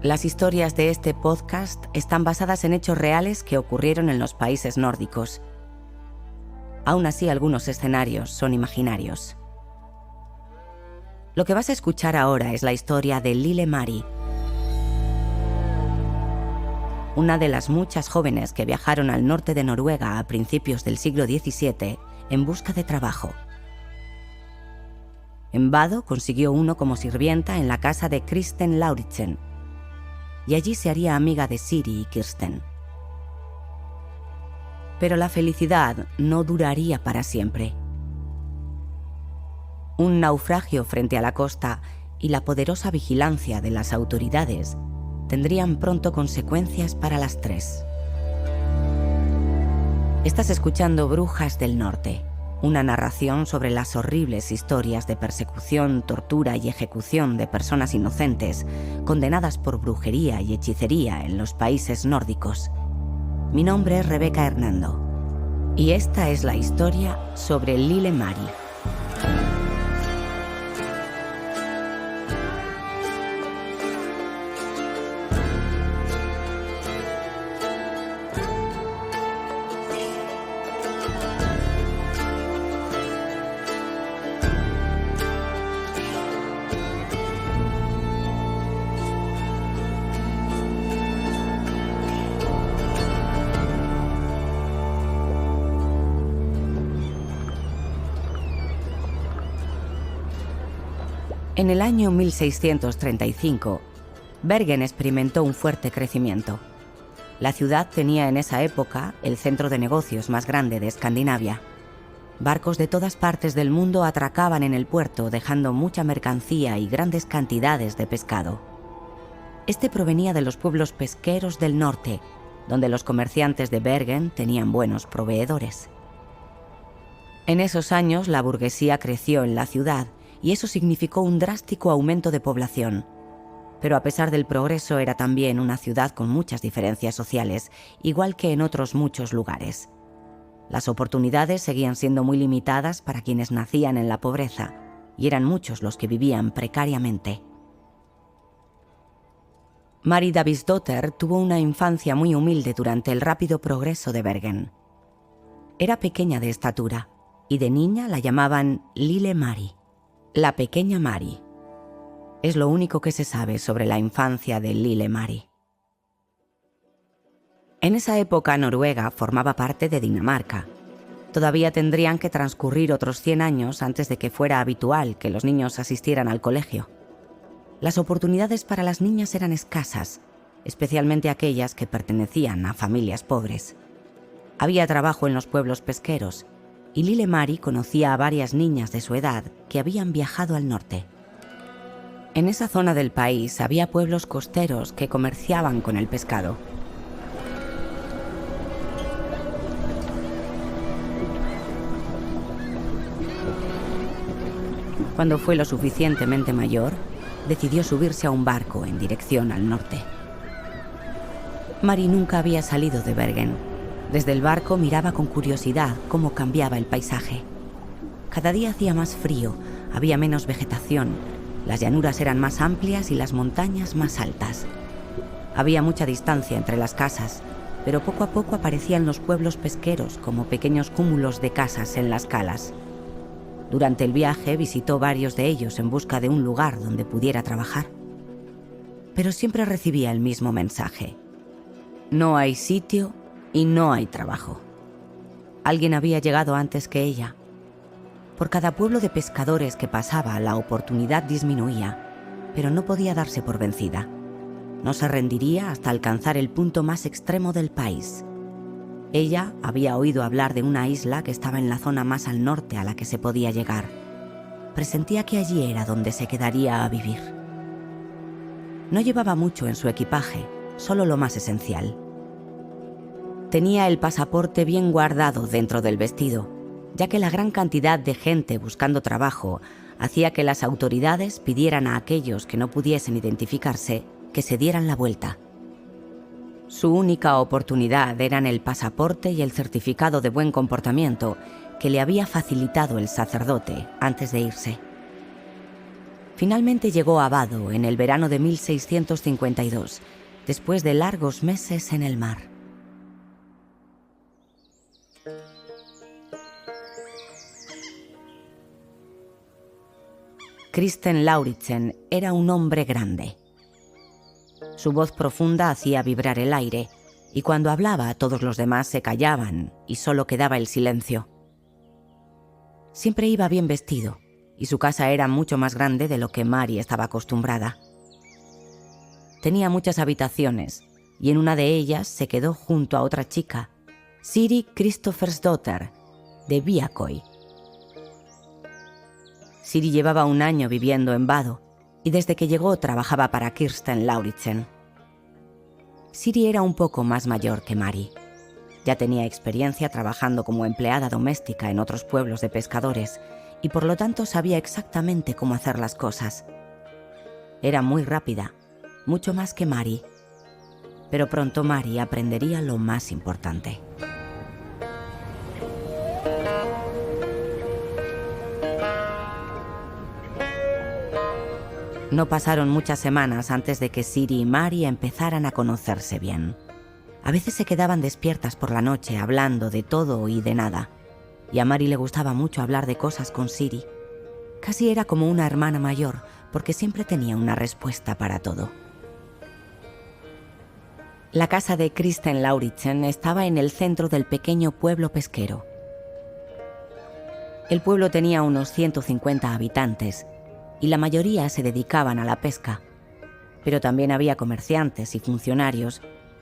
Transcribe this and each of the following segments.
Las historias de este podcast están basadas en hechos reales que ocurrieron en los países nórdicos. Aún así, algunos escenarios son imaginarios. Lo que vas a escuchar ahora es la historia de Lille Marie, una de las muchas jóvenes que viajaron al norte de Noruega a principios del siglo XVII en busca de trabajo. En Vado consiguió uno como sirvienta en la casa de Kristen Lauritzen, y allí se haría amiga de Siri y Kirsten. Pero la felicidad no duraría para siempre. Un naufragio frente a la costa y la poderosa vigilancia de las autoridades tendrían pronto consecuencias para las tres. Estás escuchando Brujas del Norte, una narración sobre las horribles historias de persecución, tortura y ejecución de personas inocentes condenadas por brujería y hechicería en los países nórdicos. Mi nombre es Rebeca Hernando y esta es la historia sobre Lille Marie. En el año 1635, Bergen experimentó un fuerte crecimiento. La ciudad tenía en esa época el centro de negocios más grande de Escandinavia. Barcos de todas partes del mundo atracaban en el puerto, dejando mucha mercancía y grandes cantidades de pescado. Este provenía de los pueblos pesqueros del norte, donde los comerciantes de Bergen tenían buenos proveedores. En esos años, la burguesía creció en la ciudad, y eso significó un drástico aumento de población. Pero a pesar del progreso, era también una ciudad con muchas diferencias sociales, igual que en otros muchos lugares. Las oportunidades seguían siendo muy limitadas para quienes nacían en la pobreza, y eran muchos los que vivían precariamente. Marie Davidsdottir tuvo una infancia muy humilde durante el rápido progreso de Bergen. Era pequeña de estatura, y de niña la llamaban Lille Marie. La pequeña Marie. Es lo único que se sabe sobre la infancia de Lille Marie. En esa época Noruega formaba parte de Dinamarca. Todavía tendrían que transcurrir otros 100 años antes de que fuera habitual que los niños asistieran al colegio. Las oportunidades para las niñas eran escasas, especialmente aquellas que pertenecían a familias pobres. Había trabajo en los pueblos pesqueros, y Lille Marie conocía a varias niñas de su edad que habían viajado al norte. En esa zona del país había pueblos costeros que comerciaban con el pescado. Cuando fue lo suficientemente mayor, decidió subirse a un barco en dirección al norte. Marie nunca había salido de Bergen. Desde el barco miraba con curiosidad cómo cambiaba el paisaje. Cada día hacía más frío, había menos vegetación, las llanuras eran más amplias y las montañas más altas. Había mucha distancia entre las casas, pero poco a poco aparecían los pueblos pesqueros como pequeños cúmulos de casas en las calas. Durante el viaje visitó varios de ellos en busca de un lugar donde pudiera trabajar. Pero siempre recibía el mismo mensaje: no hay sitio y no hay trabajo. Alguien había llegado antes que ella. Por cada pueblo de pescadores que pasaba, la oportunidad disminuía, pero no podía darse por vencida. No se rendiría hasta alcanzar el punto más extremo del país. Ella había oído hablar de una isla que estaba en la zona más al norte a la que se podía llegar. Presentía que allí era donde se quedaría a vivir. No llevaba mucho en su equipaje, solo lo más esencial. Tenía el pasaporte bien guardado dentro del vestido, ya que la gran cantidad de gente buscando trabajo hacía que las autoridades pidieran a aquellos que no pudiesen identificarse que se dieran la vuelta. Su única oportunidad eran el pasaporte y el certificado de buen comportamiento que le había facilitado el sacerdote antes de irse. Finalmente llegó a Vado en el verano de 1652, después de largos meses en el mar. Kristen Lauritzen era un hombre grande. Su voz profunda hacía vibrar el aire, y cuando hablaba todos los demás se callaban y solo quedaba el silencio. Siempre iba bien vestido, y su casa era mucho más grande de lo que Mary estaba acostumbrada. Tenía muchas habitaciones, y en una de ellas se quedó junto a otra chica, Siri Kristoffersdottir, de Viacoy. Siri llevaba un año viviendo en Vado, y desde que llegó trabajaba para Kristen Lauritzen. Siri era un poco más mayor que Mary. Ya tenía experiencia trabajando como empleada doméstica en otros pueblos de pescadores, y por lo tanto sabía exactamente cómo hacer las cosas. Era muy rápida, mucho más que Mary. Pero pronto Mary aprendería lo más importante. No pasaron muchas semanas antes de que Siri y Mary empezaran a conocerse bien. A veces se quedaban despiertas por la noche hablando de todo y de nada. Y a Mary le gustaba mucho hablar de cosas con Siri. Casi era como una hermana mayor, porque siempre tenía una respuesta para todo. La casa de Kristen Lauritzen estaba en el centro del pequeño pueblo pesquero. El pueblo tenía unos 150 habitantes, y la mayoría se dedicaban a la pesca. Pero también había comerciantes y funcionarios,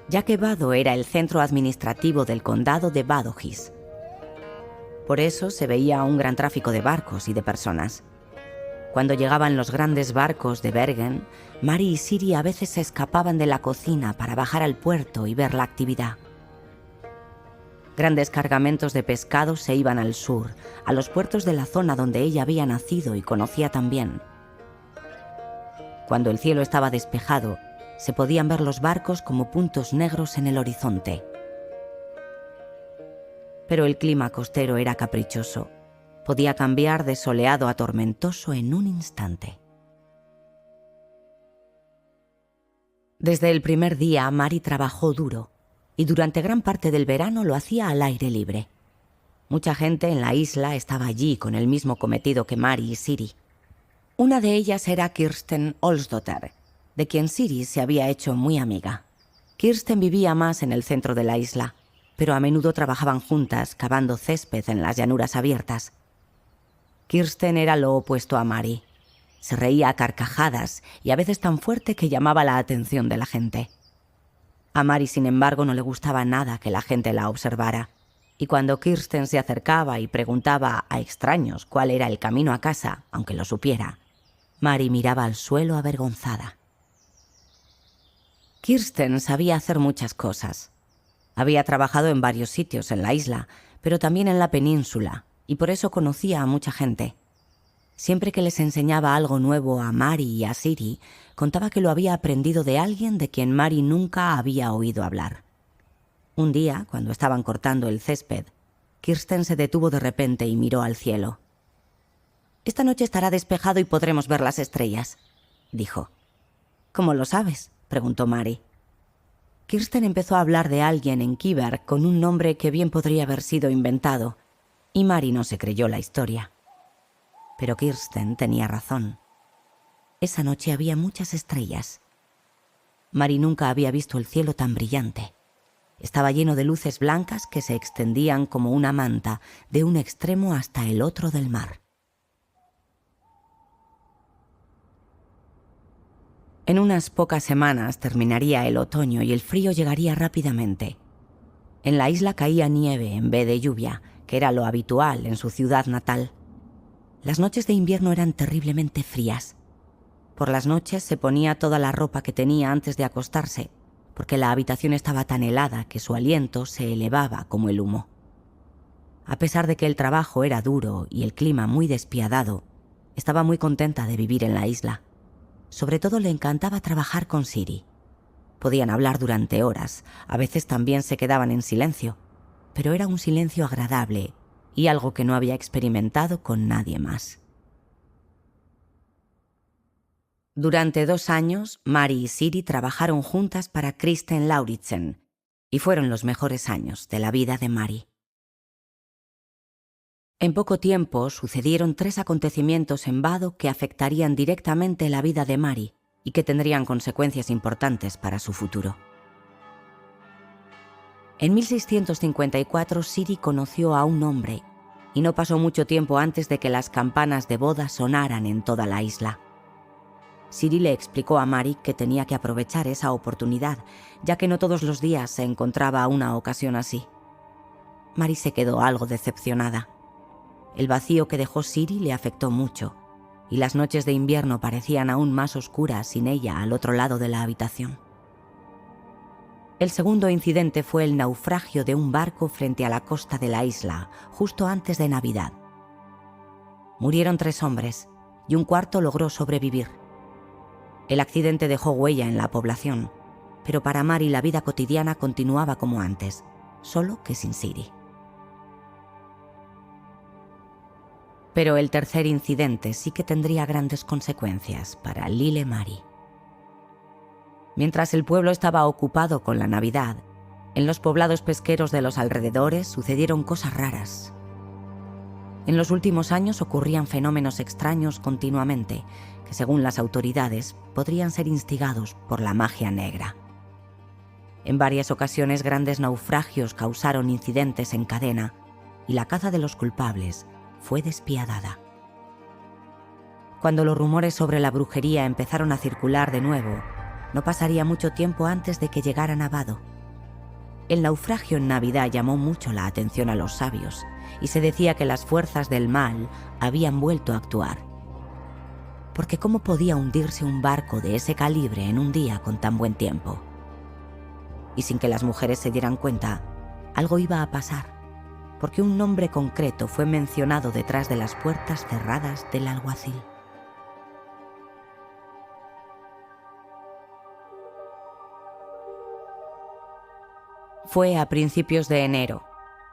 ya que Vado era el centro administrativo del condado de Vadogis. Por eso se veía un gran tráfico de barcos y de personas. Cuando llegaban los grandes barcos de Bergen, Mary y Siri a veces se escapaban de la cocina para bajar al puerto y ver la actividad. Grandes cargamentos de pescado se iban al sur, a los puertos de la zona donde ella había nacido y conocía tan bien. Cuando el cielo estaba despejado, se podían ver los barcos como puntos negros en el horizonte. Pero el clima costero era caprichoso. Podía cambiar de soleado a tormentoso en un instante. Desde el primer día, Mary trabajó duro, y durante gran parte del verano lo hacía al aire libre. Mucha gente en la isla estaba allí con el mismo cometido que Mary y Siri. Una de ellas era Kirsten Olsdottir, de quien Siri se había hecho muy amiga. Kirsten vivía más en el centro de la isla, pero a menudo trabajaban juntas cavando césped en las llanuras abiertas. Kirsten era lo opuesto a Mary. Se reía a carcajadas y a veces tan fuerte que llamaba la atención de la gente. A Mary, sin embargo, no le gustaba nada que la gente la observara, y cuando Kirsten se acercaba y preguntaba a extraños cuál era el camino a casa, aunque lo supiera, Mary miraba al suelo avergonzada. Kirsten sabía hacer muchas cosas. Había trabajado en varios sitios en la isla, pero también en la península, y por eso conocía a mucha gente. Siempre que les enseñaba algo nuevo a Mary y a Siri, contaba que lo había aprendido de alguien de quien Mary nunca había oído hablar. Un día, cuando estaban cortando el césped, Kirsten se detuvo de repente y miró al cielo. «Esta noche estará despejado y podremos ver las estrellas», dijo. «¿Cómo lo sabes?», preguntó Mary. Kirsten empezó a hablar de alguien en Kiber con un nombre que bien podría haber sido inventado, y Mary no se creyó la historia. Pero Kirsten tenía razón. Esa noche había muchas estrellas. Mary nunca había visto el cielo tan brillante. Estaba lleno de luces blancas que se extendían como una manta de un extremo hasta el otro del mar. En unas pocas semanas terminaría el otoño y el frío llegaría rápidamente. En la isla caía nieve en vez de lluvia, que era lo habitual en su ciudad natal. Las noches de invierno eran terriblemente frías. Por las noches se ponía toda la ropa que tenía antes de acostarse, porque la habitación estaba tan helada que su aliento se elevaba como el humo. A pesar de que el trabajo era duro y el clima muy despiadado, estaba muy contenta de vivir en la isla. Sobre todo le encantaba trabajar con Siri. Podían hablar durante horas, a veces también se quedaban en silencio, pero era un silencio agradable y algo que no había experimentado con nadie más. Durante 2 años, Mari y Siri trabajaron juntas para Kristen Lauritsen, y fueron los mejores años de la vida de Mari. En poco tiempo sucedieron 3 acontecimientos en Vado que afectarían directamente la vida de Mari y que tendrían consecuencias importantes para su futuro. En 1654, Siri conoció a un hombre y no pasó mucho tiempo antes de que las campanas de boda sonaran en toda la isla. Siri le explicó a Mari que tenía que aprovechar esa oportunidad, ya que no todos los días se encontraba una ocasión así. Mari se quedó algo decepcionada. El vacío que dejó Siri le afectó mucho, y las noches de invierno parecían aún más oscuras sin ella al otro lado de la habitación. El segundo incidente fue el naufragio de un barco frente a la costa de la isla, justo antes de Navidad. Murieron 3 hombres, y un cuarto logró sobrevivir. El accidente dejó huella en la población, pero para Mari la vida cotidiana continuaba como antes, solo que sin Siri. Pero el tercer incidente sí que tendría grandes consecuencias para Lille Mari. Mientras el pueblo estaba ocupado con la Navidad, en los poblados pesqueros de los alrededores sucedieron cosas raras. En los últimos años ocurrían fenómenos extraños continuamente, que según las autoridades podrían ser instigados por la magia negra. En varias ocasiones grandes naufragios causaron incidentes en cadena y la caza de los culpables fue despiadada. Cuando los rumores sobre la brujería empezaron a circular de nuevo, no pasaría mucho tiempo antes de que llegaran a Vado. El naufragio en Navidad llamó mucho la atención a los sabios y se decía que las fuerzas del mal habían vuelto a actuar. Porque ¿cómo podía hundirse un barco de ese calibre en un día con tan buen tiempo? Y sin que las mujeres se dieran cuenta, algo iba a pasar, porque un nombre concreto fue mencionado detrás de las puertas cerradas del alguacil. Fue a principios de enero,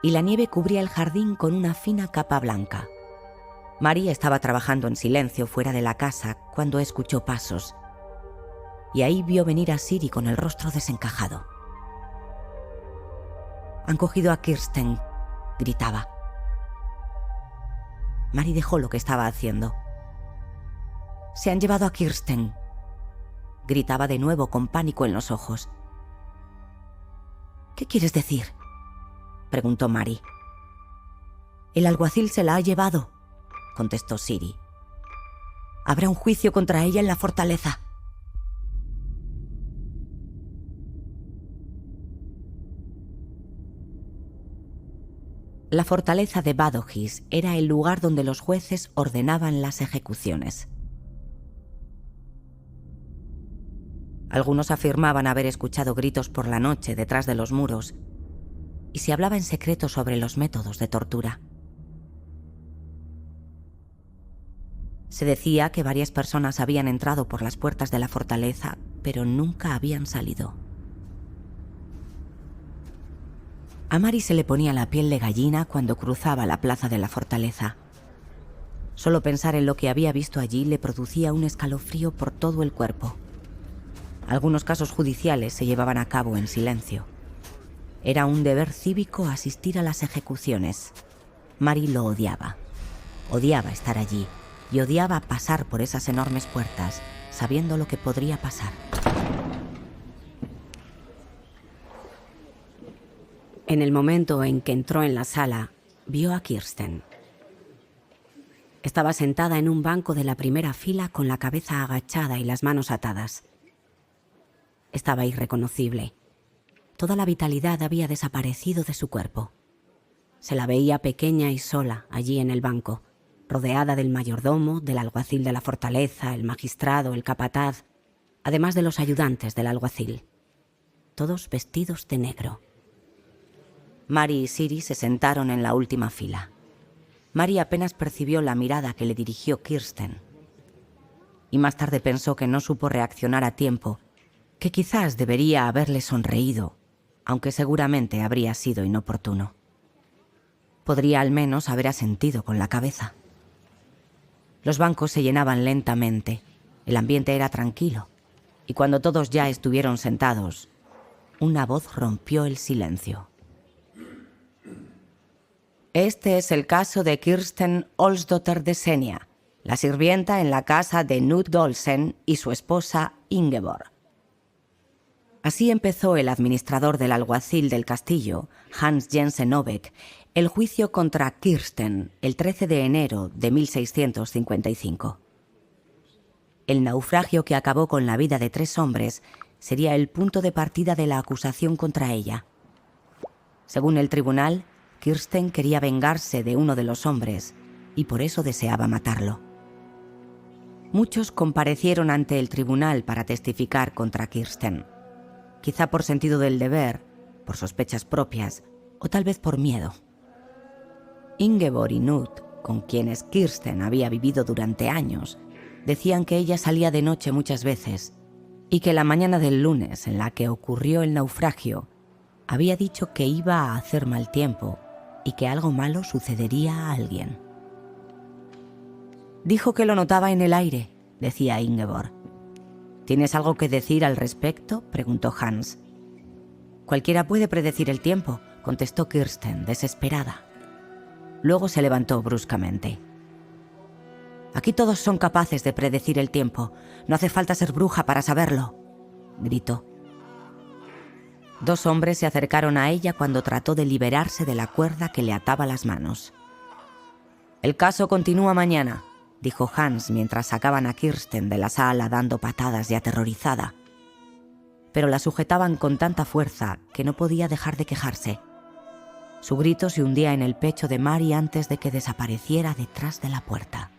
y la nieve cubría el jardín con una fina capa blanca. María estaba trabajando en silencio fuera de la casa cuando escuchó pasos, y ahí vio venir a Siri con el rostro desencajado. «Han cogido a Kirsten», gritaba. Mari dejó lo que estaba haciendo. «Se han llevado a Kirsten», gritaba de nuevo con pánico en los ojos. «¿Qué quieres decir?», preguntó Mari. «El alguacil se la ha llevado», contestó Siri. «Habrá un juicio contra ella en la fortaleza». La fortaleza de Vadogis era el lugar donde los jueces ordenaban las ejecuciones. Algunos afirmaban haber escuchado gritos por la noche detrás de los muros y se hablaba en secreto sobre los métodos de tortura. Se decía que varias personas habían entrado por las puertas de la fortaleza, pero nunca habían salido. A Mari se le ponía la piel de gallina cuando cruzaba la plaza de la fortaleza. Solo pensar en lo que había visto allí le producía un escalofrío por todo el cuerpo. Algunos casos judiciales se llevaban a cabo en silencio. Era un deber cívico asistir a las ejecuciones. Mari lo odiaba. Odiaba estar allí y odiaba pasar por esas enormes puertas, sabiendo lo que podría pasar. En el momento en que entró en la sala, vio a Kirsten. Estaba sentada en un banco de la primera fila con la cabeza agachada y las manos atadas. Estaba irreconocible. Toda la vitalidad había desaparecido de su cuerpo. Se la veía pequeña y sola allí en el banco, rodeada del mayordomo, del alguacil de la fortaleza, el magistrado, el capataz, además de los ayudantes del alguacil, todos vestidos de negro. Mari y Siri se sentaron en la última fila. Mari apenas percibió la mirada que le dirigió Kirsten. Y más tarde pensó que no supo reaccionar a tiempo, que quizás debería haberle sonreído, aunque seguramente habría sido inoportuno. Podría al menos haber asentido con la cabeza. Los bancos se llenaban lentamente, El ambiente era tranquilo, y cuando todos ya estuvieron sentados, una voz rompió el silencio. Este es el caso de Kirsten Olsdotter de Senia, la sirvienta en la casa de Knut Olsen y su esposa Ingeborg. Así empezó el administrador del alguacil del castillo, Hans Jensen Obeck, el juicio contra Kirsten el 13 de enero de 1655. El naufragio que acabó con la vida de 3 hombres sería el punto de partida de la acusación contra ella. Según el tribunal, Kirsten quería vengarse de uno de los hombres y por eso deseaba matarlo. Muchos comparecieron ante el tribunal para testificar contra Kirsten, quizá por sentido del deber, por sospechas propias o tal vez por miedo. Ingeborg y Knut, con quienes Kirsten había vivido durante años, decían que ella salía de noche muchas veces y que la mañana del lunes en la que ocurrió el naufragio había dicho que iba a hacer mal tiempo y que algo malo sucedería a alguien. Dijo que lo notaba en el aire, decía Ingeborg. ¿Tienes algo que decir al respecto?, preguntó Hans. Cualquiera puede predecir el tiempo, contestó Kirsten, desesperada. Luego se levantó bruscamente. Aquí todos son capaces de predecir el tiempo. No hace falta ser bruja para saberlo, gritó. 2 hombres se acercaron a ella cuando trató de liberarse de la cuerda que le ataba las manos. El caso continúa mañana, dijo Hans mientras sacaban a Kirsten de la sala dando patadas y aterrorizada. Pero la sujetaban con tanta fuerza que no podía dejar de quejarse. Su grito se hundía en el pecho de Mary antes de que desapareciera detrás de la puerta.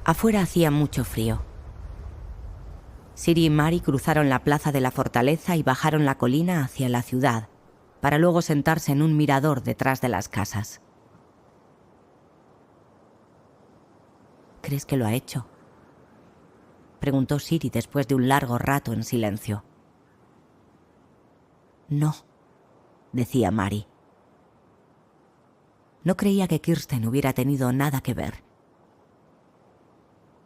Afuera hacía mucho frío. Siri y Mary cruzaron la plaza de la fortaleza y bajaron la colina hacia la ciudad, para luego sentarse en un mirador detrás de las casas. ¿Crees que lo ha hecho?, preguntó Siri después de un largo rato en silencio. No, decía Mary. No creía que Kirsten hubiera tenido nada que ver.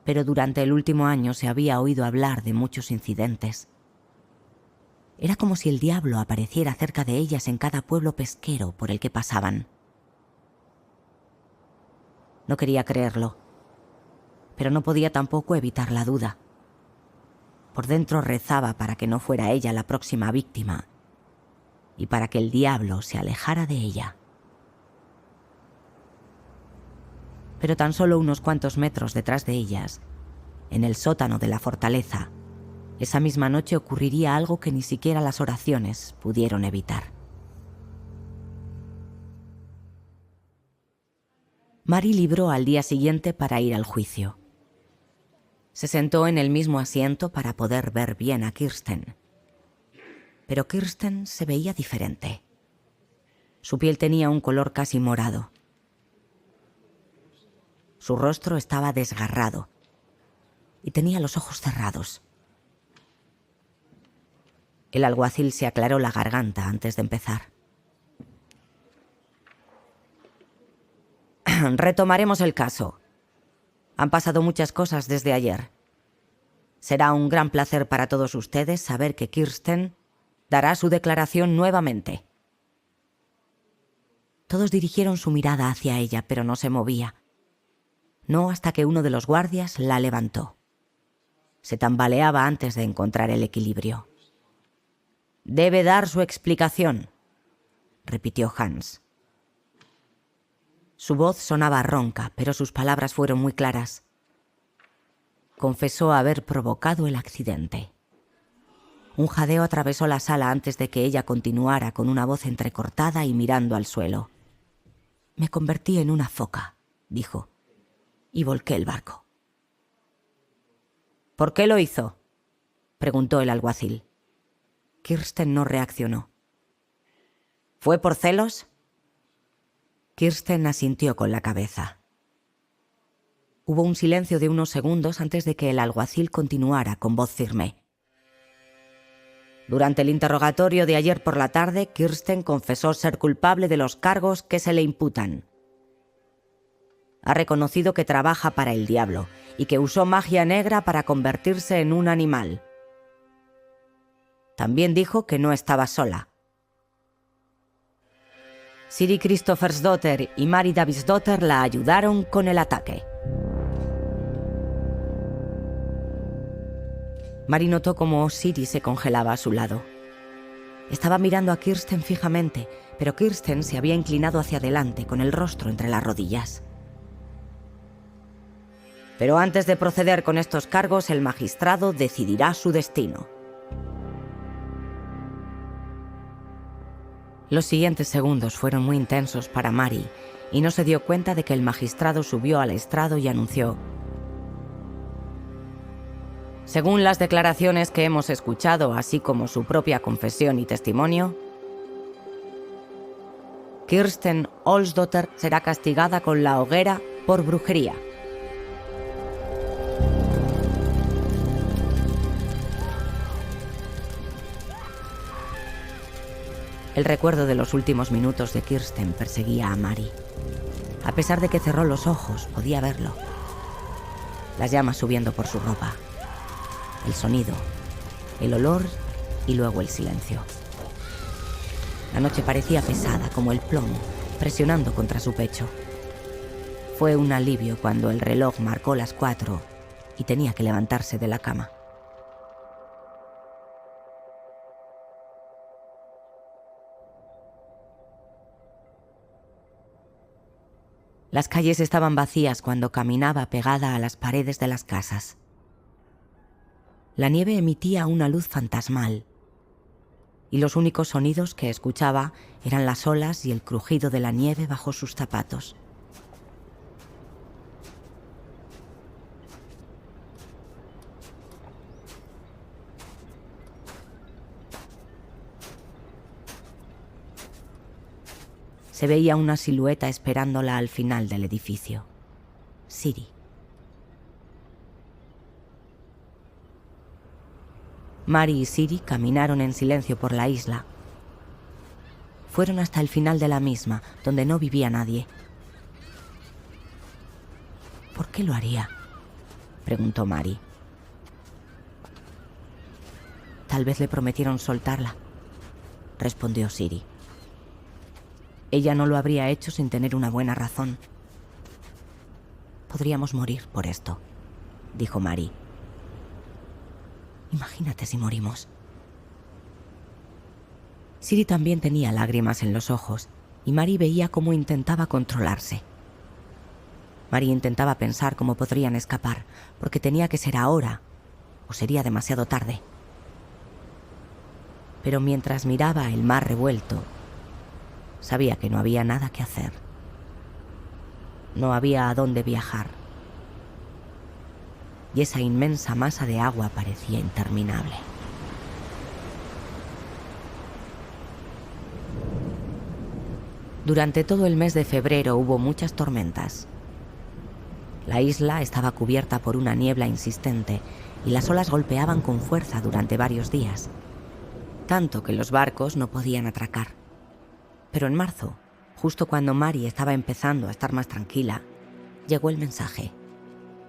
Pero durante el último año se había oído hablar de muchos incidentes. Era como si el diablo apareciera cerca de ellas en cada pueblo pesquero por el que pasaban. No quería creerlo, pero no podía tampoco evitar la duda. Por dentro rezaba para que no fuera ella la próxima víctima y para que el diablo se alejara de ella. Pero tan solo unos cuantos metros detrás de ellas, en el sótano de la fortaleza, esa misma noche ocurriría algo que ni siquiera las oraciones pudieron evitar. Mary libró al día siguiente para ir al juicio. Se sentó en el mismo asiento para poder ver bien a Kirsten. Pero Kirsten se veía diferente. Su piel tenía un color casi morado. Su rostro estaba desgarrado y tenía los ojos cerrados. El alguacil se aclaró la garganta antes de empezar. Retomaremos el caso. Han pasado muchas cosas desde ayer. Será un gran placer para todos ustedes saber que Kirsten dará su declaración nuevamente. Todos dirigieron su mirada hacia ella, pero no se movía. No hasta que uno de los guardias la levantó. Se tambaleaba antes de encontrar el equilibrio. «Debe dar su explicación», repitió Hans. Su voz sonaba ronca, pero sus palabras fueron muy claras. Confesó haber provocado el accidente. Un jadeo atravesó la sala antes de que ella continuara con una voz entrecortada y mirando al suelo. «Me convertí en una foca», dijo, «y volqué el barco». «¿Por qué lo hizo?», preguntó el alguacil. Kirsten no reaccionó. «¿Fue por celos?». Kirsten asintió con la cabeza. Hubo un silencio de unos segundos antes de que el alguacil continuara con voz firme. Durante el interrogatorio de ayer por la tarde, Kirsten confesó ser culpable de los cargos que se le imputan. Ha reconocido que trabaja para el diablo y que usó magia negra para convertirse en un animal. También dijo que no estaba sola. Siri Kristoffersdottir y Mari Davidsdottir la ayudaron con el ataque. Mari notó cómo Siri se congelaba a su lado. Estaba mirando a Kirsten fijamente, pero Kirsten se había inclinado hacia adelante con el rostro entre las rodillas. Pero antes de proceder con estos cargos, el magistrado decidirá su destino. Los siguientes segundos fueron muy intensos para Mari y no se dio cuenta de que el magistrado subió al estrado y anunció: según las declaraciones que hemos escuchado, así como su propia confesión y testimonio, Kirsten Olsdottir será castigada con la hoguera por brujería. El recuerdo de los últimos minutos de Kirsten perseguía a Mari. A pesar de que cerró los ojos, podía verlo. Las llamas subiendo por su ropa. El sonido, el olor y luego el silencio. La noche parecía pesada como el plomo, presionando contra su pecho. Fue un alivio cuando el reloj marcó las 4 y tenía que levantarse de la cama. Las calles estaban vacías cuando caminaba pegada a las paredes de las casas. La nieve emitía una luz fantasmal, y los únicos sonidos que escuchaba eran las olas y el crujido de la nieve bajo sus zapatos. Se veía una silueta esperándola al final del edificio. Siri. Mari y Siri caminaron en silencio por la isla. Fueron hasta el final de la misma, donde no vivía nadie. ¿Por qué lo haría?, preguntó Mari. Tal vez le prometieron soltarla, respondió Siri. Ella no lo habría hecho sin tener una buena razón. Podríamos morir por esto, dijo Mari. Imagínate si morimos. Siri también tenía lágrimas en los ojos y Mari veía cómo intentaba controlarse. Mari intentaba pensar cómo podrían escapar, porque tenía que ser ahora o sería demasiado tarde. Pero mientras miraba el mar revuelto, sabía que no había nada que hacer. No había a dónde viajar. Y esa inmensa masa de agua parecía interminable. Durante todo el mes de febrero hubo muchas tormentas. La isla estaba cubierta por una niebla insistente y las olas golpeaban con fuerza durante varios días, tanto que los barcos no podían atracar. Pero en marzo, justo cuando Mari estaba empezando a estar más tranquila, llegó el mensaje.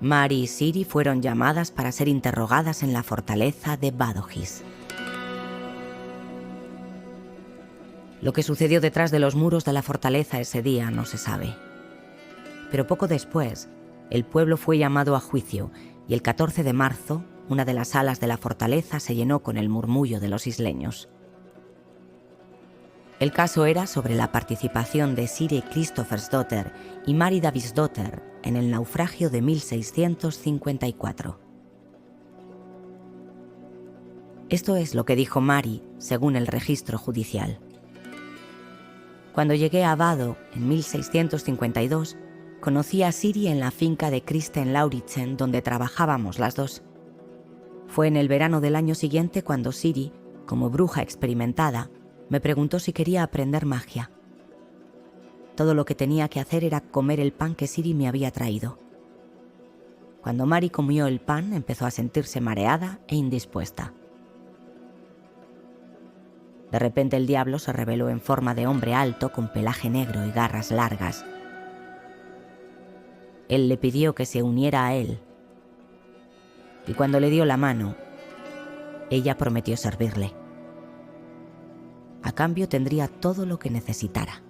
Mari y Siri fueron llamadas para ser interrogadas en la fortaleza de Badojis. Lo que sucedió detrás de los muros de la fortaleza ese día no se sabe. Pero poco después, el pueblo fue llamado a juicio y el 14 de marzo, una de las salas de la fortaleza se llenó con el murmullo de los isleños. El caso era sobre la participación de Siri Kristoffersdottir y Mari Davidsdottir en el naufragio de 1654. Esto es lo que dijo Mari, según el registro judicial. Cuando llegué a Vado en 1652, conocí a Siri en la finca de Kristen Lauritzen, donde trabajábamos las dos. Fue en el verano del año siguiente cuando Siri, como bruja experimentada, me preguntó si quería aprender magia. Todo lo que tenía que hacer era comer el pan que Siri me había traído. Cuando Mari comió el pan, empezó a sentirse mareada e indispuesta. De repente el diablo se reveló en forma de hombre alto con pelaje negro y garras largas. Él le pidió que se uniera a él, y cuando le dio la mano, ella prometió servirle. A cambio tendría todo lo que necesitara.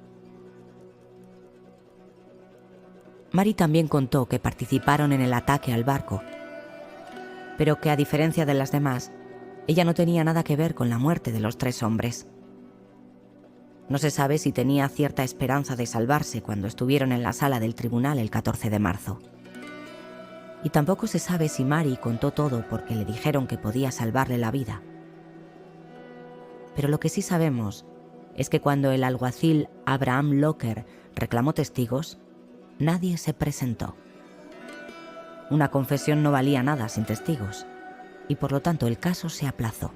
Mary también contó que participaron en el ataque al barco, pero que a diferencia de las demás, ella no tenía nada que ver con la muerte de los 3 hombres. No se sabe si tenía cierta esperanza de salvarse cuando estuvieron en la sala del tribunal el 14 de marzo. Y tampoco se sabe si Mary contó todo porque le dijeron que podía salvarle la vida. Pero lo que sí sabemos es que cuando el alguacil Abraham Locker reclamó testigos, nadie se presentó. Una confesión no valía nada sin testigos, y por lo tanto el caso se aplazó.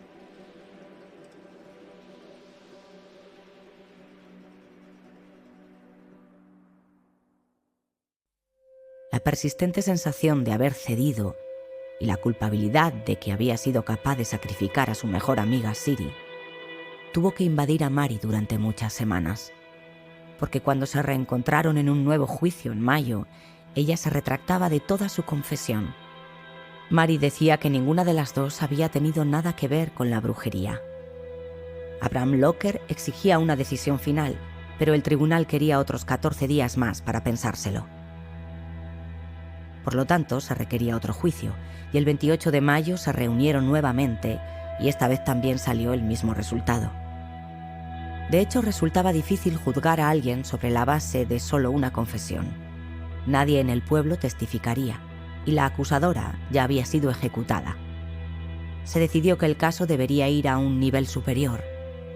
La persistente sensación de haber cedido y la culpabilidad de que había sido capaz de sacrificar a su mejor amiga Siri tuvo que invadir a Mary durante muchas semanas, porque cuando se reencontraron en un nuevo juicio en mayo, ella se retractaba de toda su confesión. Mary decía que ninguna de las dos había tenido nada que ver con la brujería. Abraham Locker exigía una decisión final, pero el tribunal quería otros 14 días más para pensárselo. Por lo tanto, se requería otro juicio, y el 28 de mayo se reunieron nuevamente, y esta vez también salió el mismo resultado. De hecho, resultaba difícil juzgar a alguien sobre la base de solo una confesión. Nadie en el pueblo testificaría, y la acusadora ya había sido ejecutada. Se decidió que el caso debería ir a un nivel superior,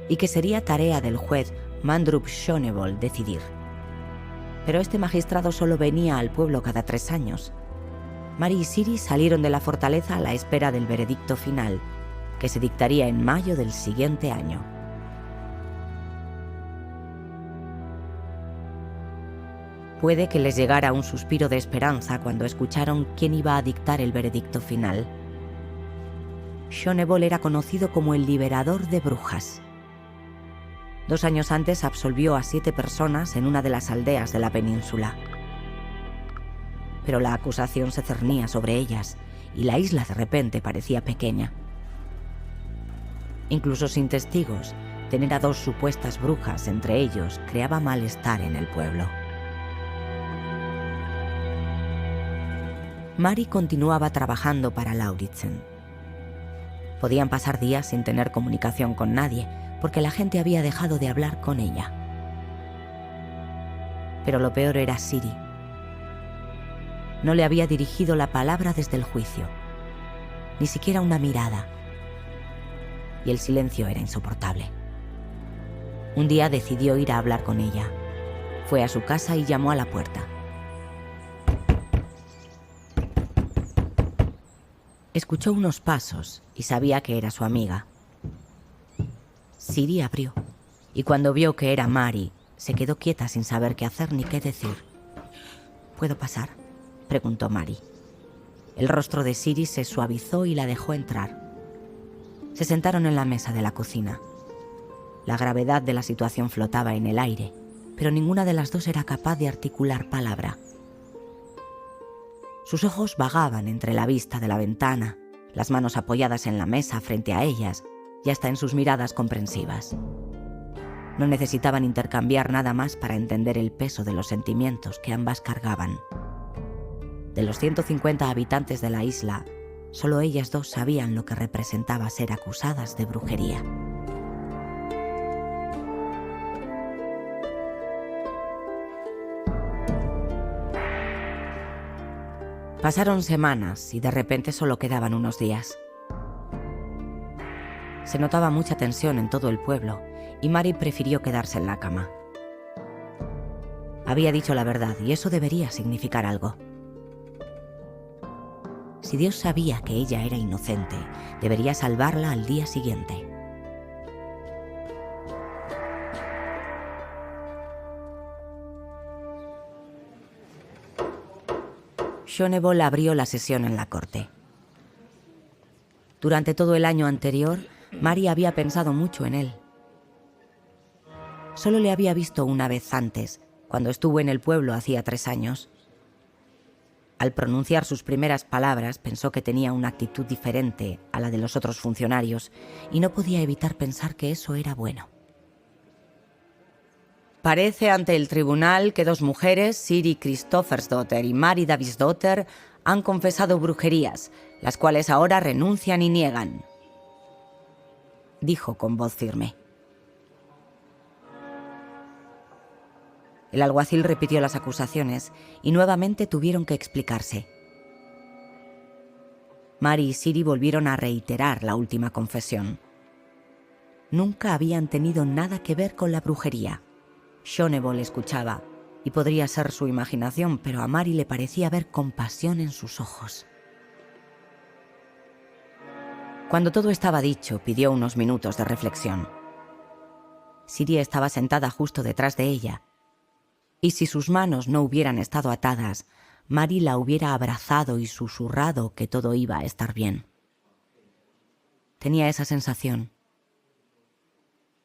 y que sería tarea del juez Mandrup Schonebold decidir. Pero este magistrado solo venía al pueblo cada 3 años. Mary y Siri salieron de la fortaleza a la espera del veredicto final, que se dictaría en mayo del siguiente año. Puede que les llegara un suspiro de esperanza cuando escucharon quién iba a dictar el veredicto final. Schonebold era conocido como el liberador de brujas. 2 años antes absolvió a 7 personas en una de las aldeas de la península. Pero la acusación se cernía sobre ellas y la isla de repente parecía pequeña. Incluso sin testigos, tener a 2 supuestas brujas entre ellos creaba malestar en el pueblo. Mary continuaba trabajando para Lauritzen. Podían pasar días sin tener comunicación con nadie, porque la gente había dejado de hablar con ella. Pero lo peor era Siri. No le había dirigido la palabra desde el juicio, ni siquiera una mirada, y el silencio era insoportable. Un día decidió ir a hablar con ella. Fue a su casa y llamó a la puerta. Escuchó unos pasos y sabía que era su amiga. Siri abrió, y cuando vio que era Mary, se quedó quieta sin saber qué hacer ni qué decir. ¿Puedo pasar?, preguntó Mary. El rostro de Siri se suavizó y la dejó entrar. Se sentaron en la mesa de la cocina. La gravedad de la situación flotaba en el aire, pero ninguna de las dos era capaz de articular palabra. Sus ojos vagaban entre la vista de la ventana, las manos apoyadas en la mesa frente a ellas, y hasta en sus miradas comprensivas. No necesitaban intercambiar nada más para entender el peso de los sentimientos que ambas cargaban. De los 150 habitantes de la isla, solo ellas dos sabían lo que representaba ser acusadas de brujería. Pasaron semanas y de repente solo quedaban unos días. Se notaba mucha tensión en todo el pueblo y Mary prefirió quedarse en la cama. Había dicho la verdad y eso debería significar algo. Si Dios sabía que ella era inocente, debería salvarla al día siguiente. Schonebold abrió la sesión en la corte. Durante todo el año anterior, Mary había pensado mucho en él Solo le había visto una vez antes, cuando estuvo en el pueblo hacía 3 años. Al pronunciar sus primeras palabras pensó que tenía una actitud diferente a la de los otros funcionarios y no podía evitar pensar que eso era bueno. Parece ante el tribunal que 2 mujeres, Siri Kristoffersdotter y Mari Davidsdotter, han confesado brujerías, las cuales ahora renuncian y niegan, dijo con voz firme. El alguacil repitió las acusaciones y nuevamente tuvieron que explicarse. Mari y Siri volvieron a reiterar la última confesión. Nunca habían tenido nada que ver con la brujería. Shoneball escuchaba, y podría ser su imaginación, pero a Mari le parecía ver compasión en sus ojos. Cuando todo estaba dicho, pidió unos minutos de reflexión. Siri estaba sentada justo detrás de ella, y si sus manos no hubieran estado atadas, Mari la hubiera abrazado y susurrado que todo iba a estar bien. Tenía esa sensación.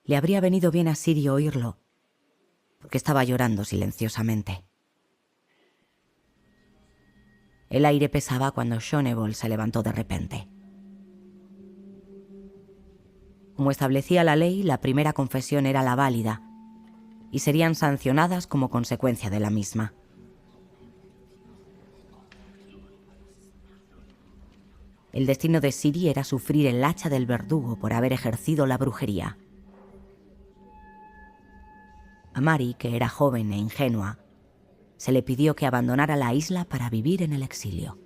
Le habría venido bien a Siri oírlo, porque estaba llorando silenciosamente. El aire pesaba cuando Shoneball se levantó de repente. Como establecía la ley, la primera confesión era la válida, y serían sancionadas como consecuencia de la misma. El destino de Siri era sufrir el hacha del verdugo por haber ejercido la brujería. A Mari, que era joven e ingenua, se le pidió que abandonara la isla para vivir en el exilio.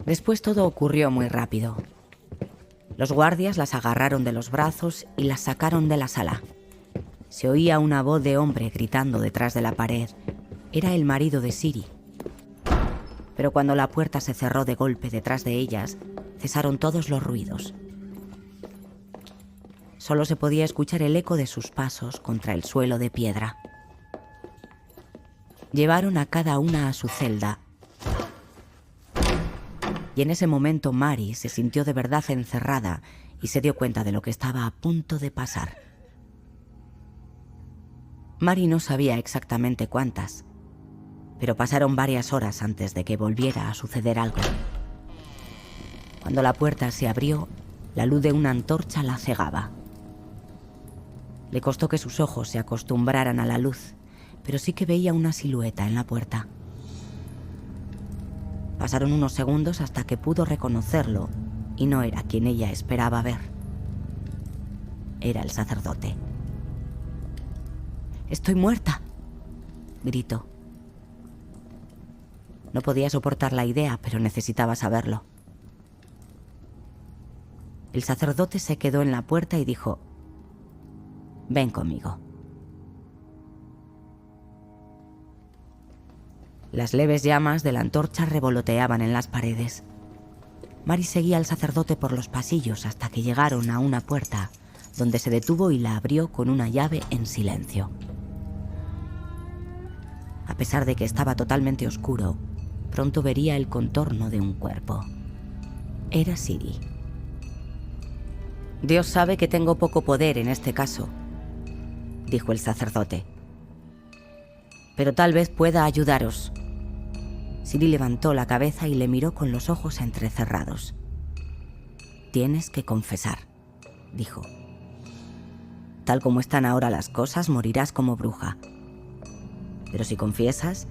Después todo ocurrió muy rápido. Los guardias las agarraron de los brazos y las sacaron de la sala. Se oía una voz de hombre gritando detrás de la pared. Era el marido de Siri. Pero cuando la puerta se cerró de golpe detrás de ellas, cesaron todos los ruidos. Solo se podía escuchar el eco de sus pasos contra el suelo de piedra. Llevaron a cada una a su celda. Y en ese momento Mari se sintió de verdad encerrada y se dio cuenta de lo que estaba a punto de pasar. Mari no sabía exactamente cuántas, pero pasaron varias horas antes de que volviera a suceder algo. Cuando la puerta se abrió, la luz de una antorcha la cegaba. Le costó que sus ojos se acostumbraran a la luz, pero sí que veía una silueta en la puerta. Pasaron unos segundos hasta que pudo reconocerlo, y no era quien ella esperaba ver. Era el sacerdote. «¡Estoy muerta!», gritó. No podía soportar la idea, pero necesitaba saberlo. El sacerdote se quedó en la puerta y dijo: «Ven conmigo». Las leves llamas de la antorcha revoloteaban en las paredes. Mari seguía al sacerdote por los pasillos hasta que llegaron a una puerta, donde se detuvo y la abrió con una llave en silencio. A pesar de que estaba totalmente oscuro, pronto vería el contorno de un cuerpo. Era Siri. «Dios sabe que tengo poco poder en este caso», dijo el sacerdote. «Pero tal vez pueda ayudaros». Siri levantó la cabeza y le miró con los ojos entrecerrados. «Tienes que confesar», dijo. «Tal como están ahora las cosas, morirás como bruja. Pero si confiesas,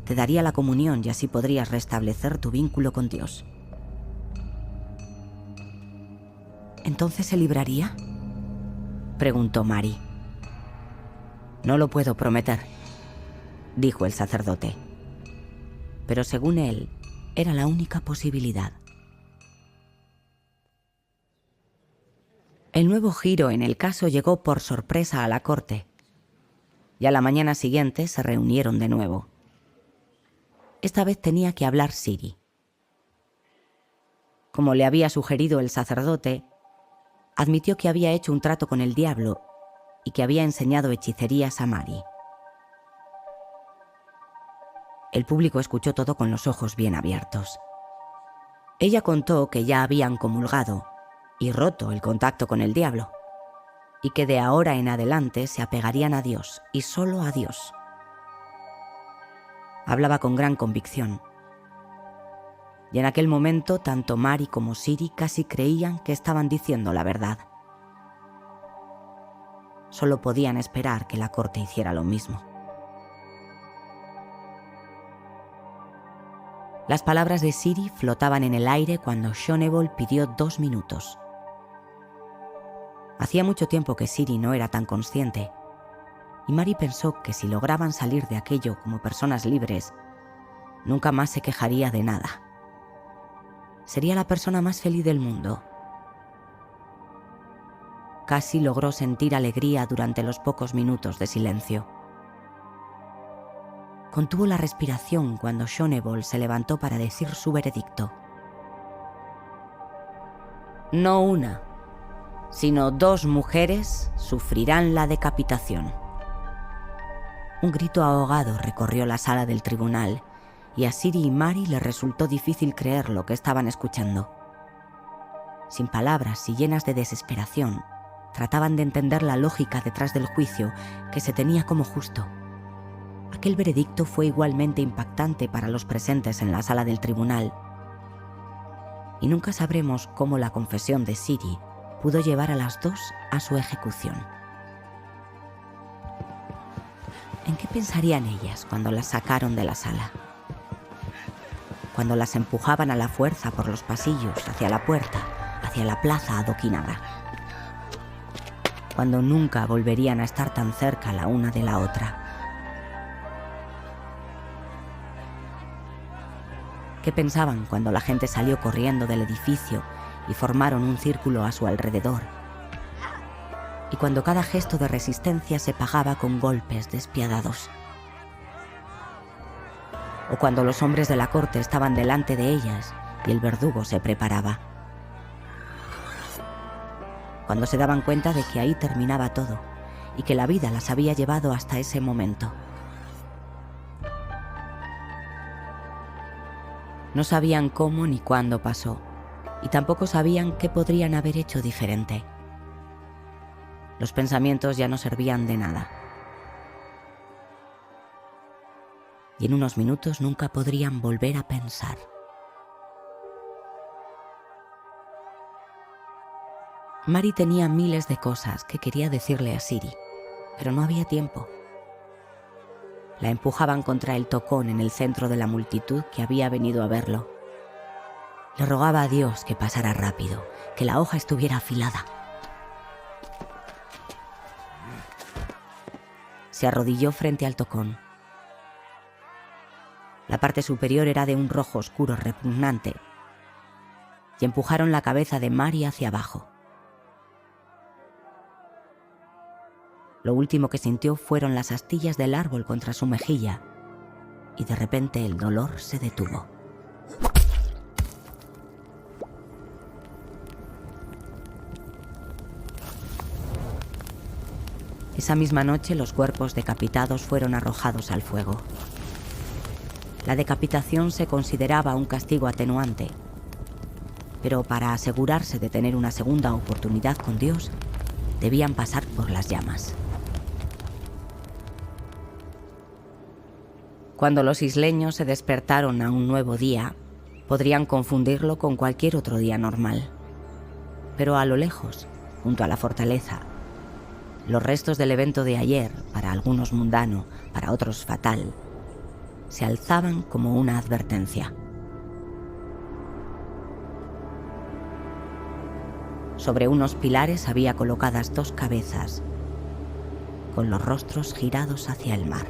te daría la comunión y así podrías restablecer tu vínculo con Dios». «¿Entonces se libraría?», preguntó Mari. «No lo puedo prometer», dijo el sacerdote. Pero según él, era la única posibilidad. El nuevo giro en el caso llegó por sorpresa a la corte. Y a la mañana siguiente se reunieron de nuevo. Esta vez tenía que hablar Siri. Como le había sugerido el sacerdote, admitió que había hecho un trato con el diablo y que había enseñado hechicerías a Mari. El público escuchó todo con los ojos bien abiertos. Ella contó que ya habían comulgado y roto el contacto con el diablo, y que de ahora en adelante se apegarían a Dios y solo a Dios. Hablaba con gran convicción. Y en aquel momento tanto Mary como Siri casi creían que estaban diciendo la verdad. Solo podían esperar que la corte hiciera lo mismo. Las palabras de Siri flotaban en el aire cuando Shonable pidió 2 minutos. Hacía mucho tiempo que Siri no era tan consciente, y Mary pensó que si lograban salir de aquello como personas libres, nunca más se quejaría de nada. Sería la persona más feliz del mundo. Casi logró sentir alegría durante los pocos minutos de silencio. Contuvo la respiración cuando Shonable se levantó para decir su veredicto. No una, sino 2 mujeres sufrirán la decapitación. Un grito ahogado recorrió la sala del tribunal y a Siri y Mary les resultó difícil creer lo que estaban escuchando. Sin palabras y llenas de desesperación, trataban de entender la lógica detrás del juicio que se tenía como justo. Aquel veredicto fue igualmente impactante para los presentes en la sala del tribunal. Y nunca sabremos cómo la confesión de Siri pudo llevar a las 2 a su ejecución. ¿En qué pensarían ellas cuando las sacaron de la sala? Cuando las empujaban a la fuerza por los pasillos hacia la puerta, hacia la plaza adoquinada. Cuando nunca volverían a estar tan cerca la una de la otra. ¿Qué pensaban cuando la gente salió corriendo del edificio y formaron un círculo a su alrededor? Y cuando cada gesto de resistencia se pagaba con golpes despiadados. O cuando los hombres de la corte estaban delante de ellas y el verdugo se preparaba. Cuando se daban cuenta de que ahí terminaba todo y que la vida las había llevado hasta ese momento. No sabían cómo ni cuándo pasó, y tampoco sabían qué podrían haber hecho diferente. Los pensamientos ya no servían de nada. Y en unos minutos nunca podrían volver a pensar. Mary tenía miles de cosas que quería decirle a Siri, pero no había tiempo. La empujaban contra el tocón en el centro de la multitud que había venido a verlo. Le rogaba a Dios que pasara rápido, que la hoja estuviera afilada. Se arrodilló frente al tocón. La parte superior era de un rojo oscuro repugnante, y empujaron la cabeza de Mary hacia abajo. Lo último que sintió fueron las astillas del árbol contra su mejilla, y de repente el dolor se detuvo. Esa misma noche los cuerpos decapitados fueron arrojados al fuego. La decapitación se consideraba un castigo atenuante, pero para asegurarse de tener una segunda oportunidad con Dios, debían pasar por las llamas. Cuando los isleños se despertaron a un nuevo día, podrían confundirlo con cualquier otro día normal. Pero a lo lejos, junto a la fortaleza, los restos del evento de ayer, para algunos mundano, para otros fatal, se alzaban como una advertencia. Sobre unos pilares había colocadas 2 cabezas, con los rostros girados hacia el mar.